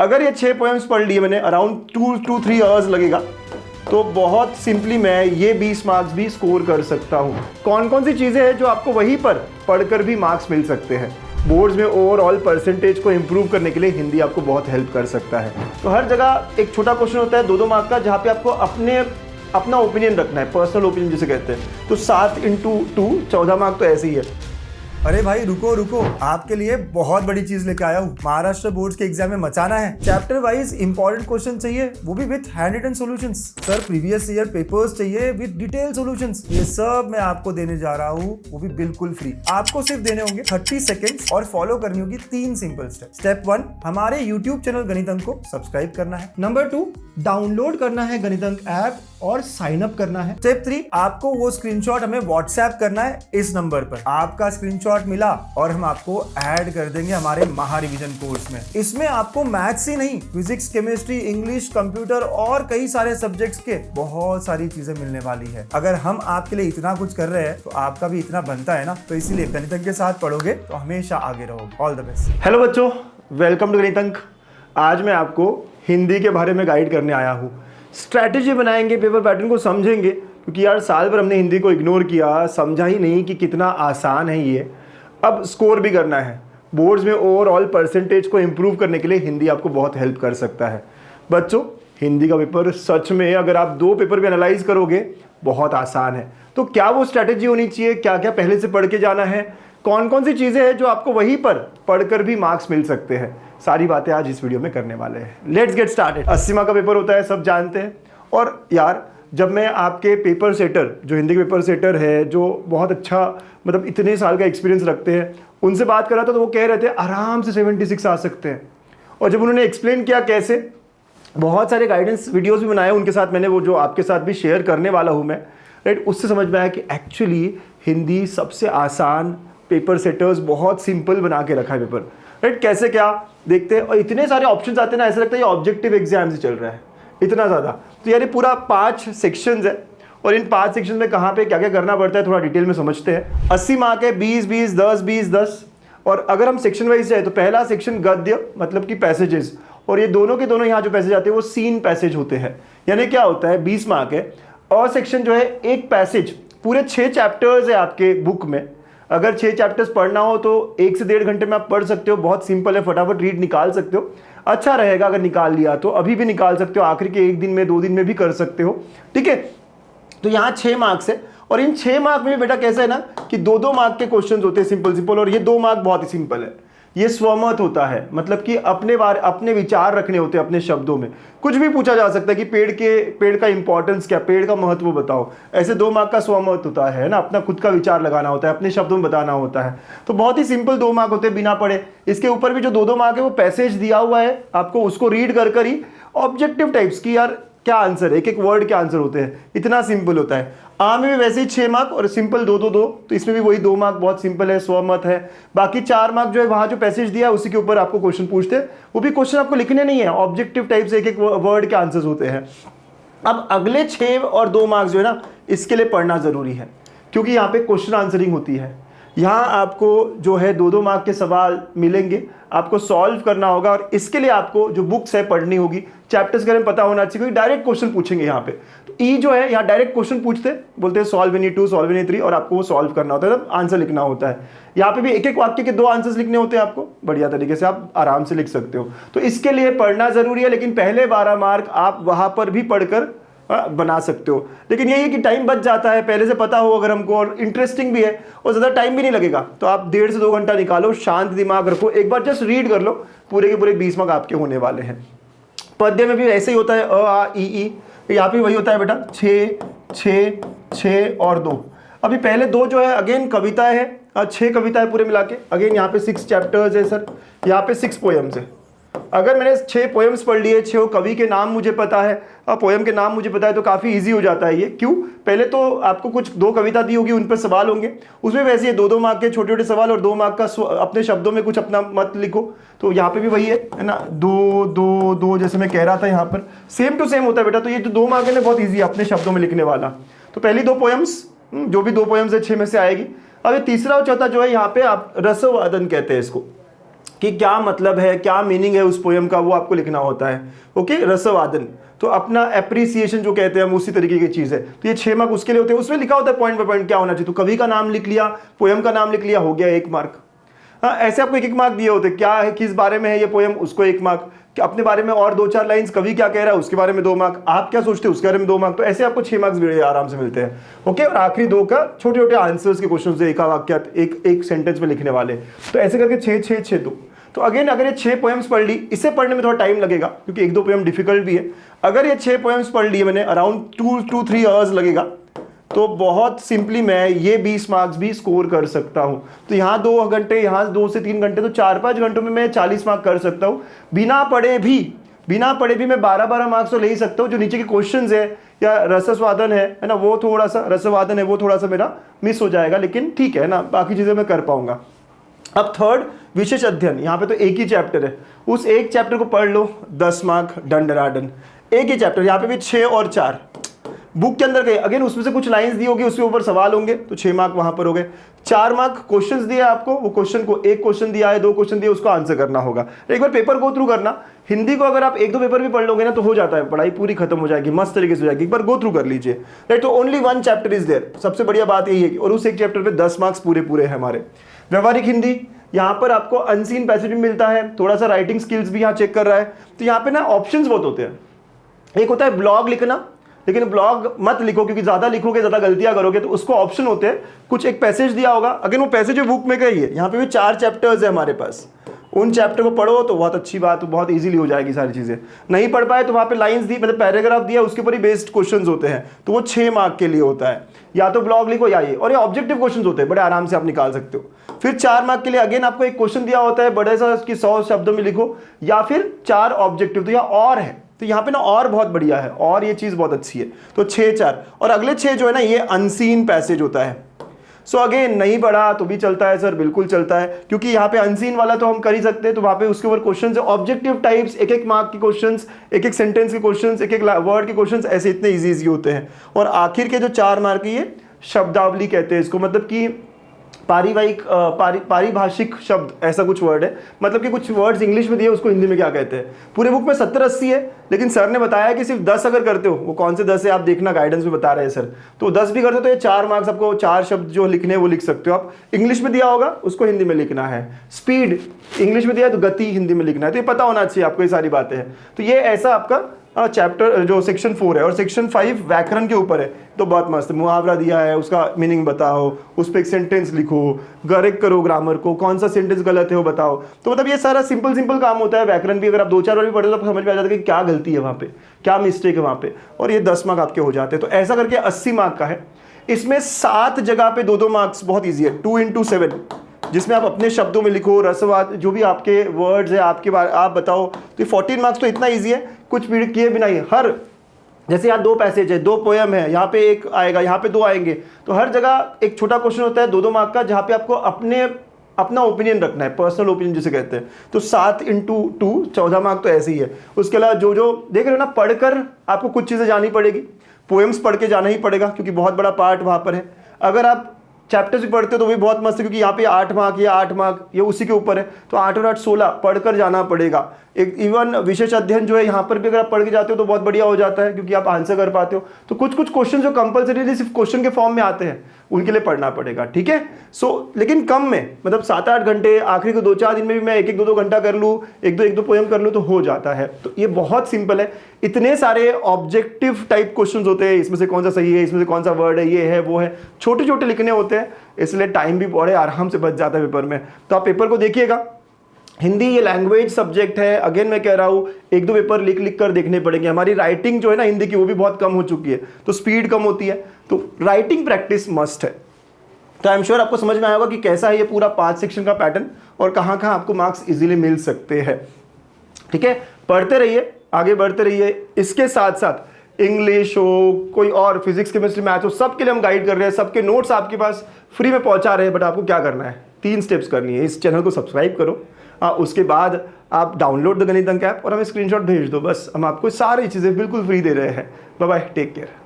अगर ये 6 पोएम्स पढ़ लिए मैंने, अराउंड 2 to 3 आवर्स लगेगा, तो बहुत सिंपली मैं ये 20 मार्क्स भी स्कोर कर सकता हूँ। कौन कौन सी चीज़ें हैं जो आपको वहीं पर पढ़कर भी मार्क्स मिल सकते हैं। बोर्ड्स में ओवरऑल परसेंटेज को इम्प्रूव करने के लिए हिंदी आपको बहुत हेल्प कर सकता है। तो हर जगह एक छोटा क्वेश्चन होता है 2-2 मार्क का, जहाँ पे आपको अपना ओपिनियन रखना है, पर्सनल ओपिनियन जिसे कहते हैं। तो 7 into 2 14 मार्क तो ऐसे ही है। अरे भाई रुको, आपके लिए बहुत बड़ी चीज लेके आया हूँ। महाराष्ट्र बोर्ड के एग्जाम में मचाना है। चैप्टर वाइज इंपॉर्टेंट क्वेश्चन चाहिए, वो भी with hand written solutions. Sir previous year papers चाहिए विद डिटेल सॉल्यूशंस। ये सब मैं आपको देने जा रहा हूँ, वो भी बिल्कुल फ्री। आपको सिर्फ देने होंगे 30 सेकेंड्स और फॉलो करनी होगी 3 सिंपल स्टेप। स्टेप 1, हमारे यूट्यूब चैनल गणित अंक को सब्सक्राइब करना है। नंबर 2, डाउनलोड करना है गणित अंक ऐप और साइन अप करना है। स्टेप 3, आपको वो स्क्रीनशॉट हमें व्हाट्सएप करना है इस नंबर पर। आपका स्क्रीनशॉट मिला और हम आपको ऐड कर देंगे हमारे महा रिवीजन कोर्स में। इसमें आपको मैथ्स ही नहीं, फिजिक्स, केमिस्ट्री, इंग्लिश, कंप्यूटर और कई सारे सब्जेक्ट्स के बहुत सारी चीजें मिलने वाली है। अगर हम आपके लिए इतना कुछ कर रहे हैं तो आपका भी इतना बनता है ना, तो इसीलिए गणित अंक के साथ पढ़ोगे तो हमेशा आगे रहोगे। All the best. हेलो बच्चों, वेलकम टू गणित अंक। आज मैं आपको हिंदी के बारे में गाइड करने आया हूँ। स्ट्रैटेजी बनाएंगे, पेपर पैटर्न को समझेंगे, क्योंकि यार साल भर हमने हिंदी को इग्नोर किया, समझा ही नहीं कि कितना आसान है ये। अब स्कोर भी करना है। बोर्ड्स में ओवरऑल परसेंटेज को इम्प्रूव करने के लिए हिंदी आपको बहुत हेल्प कर सकता है। बच्चों, हिंदी का पेपर सच में अगर आप 2 पेपर भी एनालाइज करोगे बहुत आसान है। तो क्या वो स्ट्रैटेजी होनी चाहिए, क्या क्या पहले से पढ़ के जाना है, कौन कौन सी चीज़ें हैं जो आपको वहीं पर पढ़कर भी मार्क्स मिल सकते हैं, सारी बातें आज इस वीडियो में करने वाले हैं। Let's get started. 80 मार्क का पेपर होता है, सब जानते हैं। और यार जब मैं आपके पेपर सेटर, जो हिंदी के पेपर सेटर है, जो बहुत अच्छा मतलब इतने साल का एक्सपीरियंस रखते हैं, उनसे बात कर रहा था तो वो कह रहे थे आराम से 76 आ सकते हैं। और जब उन्होंने एक्सप्लेन किया कैसे, बहुत सारे गाइडेंस वीडियोस भी बनाए उनके साथ मैंने, वो जो आपके साथ भी शेयर करने वाला हूँ मैं, राइट, उससे समझ में आया कि एक्चुअली हिंदी सबसे आसान, पेपर सेटर्स बहुत सिंपल बना के रखा है पेपर, राइट। कैसे क्या देखते हैं, और इतने सारे ऑप्शंस आते हैं ना, ऐसा लगता है ये ऑब्जेक्टिव एग्जाम से चल रहा है, इतना ज़्यादा। तो यार ये पूरा 5 सेक्शंस है, और इन 5 सेक्शन में कहाँ पे क्या क्या करना पड़ता है थोड़ा डिटेल में समझते हैं। 80 मार्क है, 20-20, 10-20, 10। और अगर हम सेक्शन वाइज जाए तो पहला सेक्शन गद्य, मतलब कि पैसेजेस, और ये दोनों के दोनों यहाँ जो पैसेज आते हैं वो सीन पैसेज होते हैं। यानी क्या होता है, 20 मार्क है, और सेक्शन जो है एक पैसेज, पूरे 6 चैप्टर्स है आपके बुक में। अगर 6 चैप्टर्स पढ़ना हो तो 1 से 1.5 घंटे में आप पढ़ सकते हो, बहुत सिंपल है, फटाफट रीड निकाल सकते हो। अच्छा रहेगा अगर निकाल लिया तो, अभी भी निकाल सकते हो, आखिरी के 1 दिन में 2 दिन में भी कर सकते हो, ठीक है। तो यहाँ 6 मार्क्स है, और इन 6 मार्क में बेटा कैसा है ना कि 2-2 मार्क के क्वेश्चंस होते हैं, सिंपल, और ये 2 मार्क बहुत ही सिंपल है। ये स्वमत होता है, मतलब कि अपने विचार रखने होते हैं अपने शब्दों में। कुछ भी पूछा जा सकता है कि पेड़ का इंपॉर्टेंस क्या, पेड़ का महत्व बताओ, ऐसे 2 मार्क का स्वमत होता है ना, अपना खुद का विचार लगाना होता है, अपने शब्दों में बताना होता है। तो बहुत ही सिंपल 2 मार्क होते हैं बिना पढ़े। इसके ऊपर भी जो 2-2 मार्क है वो पैसेज दिया हुआ है आपको, उसको रीड कर ही ऑब्जेक्टिव टाइप्स की यार क्या आंसर है, एक वर्ड के आंसर होते हैं, इतना सिंपल होता है। आम में भी वैसे ही 6 मार्क और सिंपल 2-2-2, तो इसमें भी वही 2 मार्क बहुत सिंपल है, स्वमत है। बाकी 4 मार्क जो है वहां जो पैसेज दिया है उसी के ऊपर आपको क्वेश्चन पूछते हैं, वो भी क्वेश्चन आपको लिखने नहीं है, ऑब्जेक्टिव टाइप से एक वर्ड के आंसर्स होते हैं। अब अगले 6 और 2 मार्क्स जो है ना, इसके लिए पढ़ना जरूरी है, क्योंकि यहाँ पे क्वेश्चन आंसरिंग होती है। यहाँ आपको जो है 2-2 मार्क के सवाल मिलेंगे, आपको सॉल्व करना होगा, और इसके लिए आपको जो बुक्स है पढ़नी होगी, चैप्टर्स के बारे में पता होना चाहिए, क्योंकि डायरेक्ट क्वेश्चन पूछेंगे यहाँ पे। तो ई जो है यहाँ डायरेक्ट क्वेश्चन पूछते हैं, बोलते हैं सॉल्व एनी 2, सॉल्व एनी 3, और आपको वो सॉल्व करना होता है, तब आंसर लिखना होता है। यहाँ पे भी एक वाक्य के 2 आंसर्स लिखने होते हैं आपको, बढ़िया तरीके से आप आराम से लिख सकते हो। तो इसके लिए पढ़ना जरूरी है, लेकिन पहले 12 मार्क आप वहां पर भी पढ़कर बना सकते हो। लेकिन यही है कि टाइम बच जाता है, पहले से पता हो अगर हमको, और इंटरेस्टिंग भी है, और ज़्यादा टाइम भी नहीं लगेगा। तो आप 1.5 से 2 घंटा निकालो, शांत दिमाग रखो, एक बार जस्ट रीड कर लो, पूरे के पूरे 20 मार्क आपके होने वाले हैं। पद्य में भी ऐसे ही होता है, अ आ ई, यहाँ पे वही होता है बेटा, 6 और 2। अभी पहले 2 जो है अगेन कविताएं है, 6 कविताएं पूरे मिला के, अगेन यहाँ पे 6 चैप्टर्स है सर, यहाँ पे 6 पोएम्स है। अगर मैंने 6 पोएम्स पढ़ लिए, 6 कवि के नाम मुझे पता है, पोएम के नाम मुझे पता है, तो काफ़ी इजी हो जाता है ये। क्यों? पहले तो आपको कुछ 2 कविता दी होगी, उन पर सवाल होंगे, उसमें वैसे ही 2-2 मार्क के छोटे छोटे सवाल, और 2 मार्क का अपने शब्दों में कुछ अपना मत लिखो। तो यहाँ पे भी वही है ना, 2 जैसे मैं कह रहा था, यहाँ पर सेम टू सेम होता है बेटा। तो ये जो 2 मार्क है ना, बहुत ईजी है अपने शब्दों में लिखने वाला। तो पहली 2 पोएम्स, जो भी 2 पोएम्स है 6 में से आएगी। अब ये तीसरा और चौथा जो है, यहाँ पे आप रसवादन कहते हैं इसको। कि क्या मतलब है, क्या मीनिंग है उस पोयम का, वो आपको लिखना होता है। ओके, रसवादन तो अपना एप्रिसिएशन जो कहते हैं हम, उसी तरीके की चीज़ है। तो ये 6 मार्क उसके लिए होते हैं, उसमें लिखा होता है पॉइंट बाय पॉइंट क्या होना चाहिए। तो कवि का नाम लिख लिया, पोयम का नाम लिख लिया, हो गया 1 मार्क। हाँ, ऐसे आपको 1-1 मार्क दिए होते, क्या है, किस बारे में है ये पोयम, उसको 1 मार्क, कि अपने बारे में और 2-4 लाइंस, कवि क्या कह रहा है उसके बारे में 2 मार्क, आप क्या सोचते हैं उसके बारे में 2 मार्क। तो ऐसे आपको 6 मार्क्स भी आराम से मिलते हैं। ओके, और आखिरी 2 का छोटे छोटे आंसर्स के क्वेश्चन से, एक वाक्य एक सेंटेंस में लिखने वाले। तो ऐसे करके 6-6-6-2। तो अगेन अगर ये 6 पोएम्स पढ़ ली, इसे पढ़ने में थोड़ा टाइम लगेगा क्योंकि 1-2 पोएम डिफिकल्ट भी है। अगर ये 6 पोएम्स पढ़ लिए मैंने, अराउंड 2-3 आवर्स लगेगा, तो बहुत सिंपली मैं ये 20 मार्क्स भी स्कोर कर सकता हूं। तो यहाँ 2 घंटे, यहाँ 2 से 3 घंटे, तो 4-5 घंटों में मैं 40 मार्क कर सकता हूँ। बिना पढ़े भी मैं 12-12 मार्क्स तो ले ही सकता हूँ। जो नीचे के क्वेश्चंस है या रसस्वादन है ना, वो थोड़ा सा रसवादन है, वो थोड़ा सा मेरा मिस हो जाएगा, लेकिन ठीक है ना, बाकी चीजें मैं कर पाऊंगा। अब थर्ड, विशेष अध्ययन। यहाँ पे तो एक ही चैप्टर है, उस एक चैप्टर को पढ़ लो, 10 मार्क डंडराडन। एक ही चैप्टर, यहाँ पे भी 6 और 4 बुक के अंदर गए, अगेन उसमें से कुछ लाइंस दी होगी, उसके ऊपर सवाल होंगे, तो 6 मार्क वहां पर हो गए। 4 मार्क क्वेश्चंस दिया आपको, वो क्वेश्चन को, एक क्वेश्चन दिया है, 2 क्वेश्चन दिए, उसको आंसर करना होगा। एक बार पेपर गो थ्रू करना। हिंदी को अगर आप 1-2 पेपर भी पढ़ लोगे ना तो हो जाता है, पढ़ाई पूरी खत्म हो जाएगी, मस्त तरीके से हो जाएगी। एक बार गो थ्रू कर लीजिए, राइट। तो ओनली 1 चैप्टर इज देयर, सबसे बढ़िया बात यही है कि, और उस एक चैप्टर पे 10 मार्क्स पूरे हैं हमारे। व्यवहारिक हिंदी, यहाँ पर आपको अनसीन पैसेज मिलता है, थोड़ा सा राइटिंग स्किल्स भी यहाँ चेक कर रहा है। तो यहाँ पे ना ऑप्शंस बहुत होते हैं। एक होता है ब्लॉग लिखना, लेकिन ब्लॉग मत लिखो क्योंकि ज्यादा लिखोगे ज्यादा गलतियां करोगे। तो उसको ऑप्शन होते हैं, कुछ एक पैसेज दिया होगा, अगर वो पैसेज बुक में का ही है। यहाँ पे भी 4 चैप्टर्स है हमारे पास, उन चैप्टर को पढ़ो तो बहुत अच्छी बात, बहुत इजीली हो जाएगी सारी चीजें। नहीं पढ़ पाए तो वहाँ पे लाइंस दी, मतलब पैराग्राफ दिया, उसके ऊपर ही बेस्ड क्वेश्चंस होते हैं, तो वो 6 मार्क के लिए होता है। या तो ब्लॉग लिखो या ये, और ये ऑब्जेक्टिव क्वेश्चंस होते हैं, बड़े आराम से आप निकाल सकते हो। फिर 4 मार्क के लिए अगेन आपको एक क्वेश्चन दिया होता है, बड़े सा, उसकी 100 शब्दों में लिखो, या फिर 4 ऑब्जेक्टिव। तो यह और है, तो यहाँ पे ना और बहुत बढ़िया है, और ये चीज बहुत अच्छी है। तो 6-4, और अगले 6 जो है ना, ये अनसीन पैसेज होता है। सो अगेन नहीं पढ़ा तो भी चलता है सर, बिल्कुल चलता है, क्योंकि यहाँ पे अनसीन वाला तो हम कर ही सकते हैं। तो वहाँ पे उसके ऊपर क्वेश्चंस है, ऑब्जेक्टिव टाइप्स, 1-1 मार्क के क्वेश्चंस, 1-1 सेंटेंस के क्वेश्चंस, 1-1 वर्ड के क्वेश्चंस, ऐसे इतने इजी होते हैं। और आखिर के जो 4 मार्क की, ये शब्दावली कहते हैं इसको, मतलब कि पारिभाषिक शब्द, ऐसा कुछ वर्ड है, मतलब कि कुछ वर्ड्स इंग्लिश में दिए, उसको हिंदी में क्या कहते हैं। पूरे बुक में 70-80 है, लेकिन सर ने बताया कि सिर्फ 10 अगर करते हो, वो कौन से 10 है आप देखना, गाइडेंस में बता रहे हैं सर। तो 10 भी करते हो तो ये 4 मार्क्स आपको, 4 शब्द जो लिखने हैं वो लिख सकते हो आप। इंग्लिश में दिया होगा उसको हिंदी में लिखना है। स्पीड इंग्लिश में दिया है तो गति हिंदी में लिखना है। तो ये पता होना चाहिए आपको, ये सारी बातें हैं। तो ये ऐसा आपका चैप्टर जो सेक्शन 4 है। और सेक्शन 5 व्याकरण के ऊपर है, तो बहुत मस्त मुहावरा दिया है, उसका मीनिंग बताओ, उस पर एक सेंटेंस लिखो, करेक्ट करो ग्रामर को, कौन सा सेंटेंस गलत है वो बताओ। तो मतलब ये सारा सिंपल काम होता है। व्याकरण भी अगर आप 2-4 बार भी पढ़े तो आपको समझ में आ जाता है कि क्या गलती है वहाँ पे, क्या मिस्टेक है वहाँ पे, और ये 10 मार्क आपके हो जाते हैं। तो ऐसा करके 80 मार्क का है। इसमें 7 जगह पे 2-2 मार्क्स, बहुत ईजी है, 2 × 7, जिसमें आप अपने शब्दों में लिखो, रसवाद जो भी आपके वर्ड्स है आपके बारे आप बताओ। तो 14 मार्क्स तो इतना इजी है, कुछ भी किए बिना ही। हर जैसे यहाँ 2 पैसेज है, 2 पोयम है, यहाँ पे 1 आएगा, यहाँ पे 2 आएंगे, तो हर जगह एक छोटा क्वेश्चन होता है 2-2 मार्क का, जहाँ पे आपको अपना ओपिनियन रखना है, पर्सनल ओपिनियन जिसे कहते हैं। तो 7 × 2 14 मार्क तो ऐसे ही है। उसके अलावा जो देख रहे हो ना, पढ़कर आपको कुछ चीज़ें जानी पड़ेगी, पोएम्स पढ़ के जाना ही पड़ेगा क्योंकि बहुत बड़ा पार्ट वहाँ पर है। अगर आप चैप्टर्स भी पढ़ते हो तो भी बहुत मस्त है, क्योंकि यहाँ पे 8 मार्क, ये 8 मार्क, ये उसी के ऊपर है, तो 8 और 8 16 पढ़कर जाना पड़ेगा। एक इवन विशेष अध्ययन जो है, यहाँ पर भी अगर आप पढ़ के जाते हो तो बहुत बढ़िया हो जाता है, क्योंकि आप आंसर कर पाते हो। तो कुछ क्वेश्चन जो कंपल्सरीली सिर्फ क्वेश्चन के फॉर्म में आते हैं, उनके लिए पढ़ना पड़ेगा, ठीक है। लेकिन कम में, मतलब 7-8 घंटे, आखिरी को 2-4 दिन में भी मैं 1-1 2-2 घंटा कर लूँ, 1-2 पोएम कर लूँ तो हो जाता है। तो ये बहुत सिंपल है। इतने सारे ऑब्जेक्टिव टाइप क्वेश्चंस होते हैं, इसमें से कौन सा सही है, इसमें से कौन सा वर्ड है, ये है वो है, छोटे छोटे लिखने होते हैं, इसलिए टाइम भी बड़े आराम से बच जाता है पेपर में। तो आप पेपर को देखिएगा। हिंदी ये लैंग्वेज सब्जेक्ट है, अगेन मैं कह रहा हूँ 1-2 पेपर लिख कर देखने पड़ेंगे। हमारी राइटिंग जो है ना हिंदी की, वो भी बहुत कम हो चुकी है, तो स्पीड कम होती है, तो राइटिंग प्रैक्टिस मस्ट है। तो आई एम श्योर आपको समझ में आएगा कि कैसा है ये पूरा 5 सेक्शन का पैटर्न और कहाँ कहाँ आपको मार्क्स इजीली मिल सकते हैं, ठीक है। पढ़ते रहिए, आगे बढ़ते रहिए। इसके साथ साथ इंग्लिश हो, कोई और फिजिक्स केमिस्ट्री मैथ्स हो, सबके लिए हम गाइड कर रहे हैं, सबके नोट्स आपके पास फ्री में पहुंचा रहे हैं। बट आपको क्या करना है, 3 स्टेप्स करनी है। इस चैनल को सब्सक्राइब करो, उसके बाद आप डाउनलोड द गणित अंक ऐप और हमें स्क्रीनशॉट भेज दो, बस हम आपको सारी चीज़ें बिल्कुल फ्री दे रहे हैं। Bye bye, take care.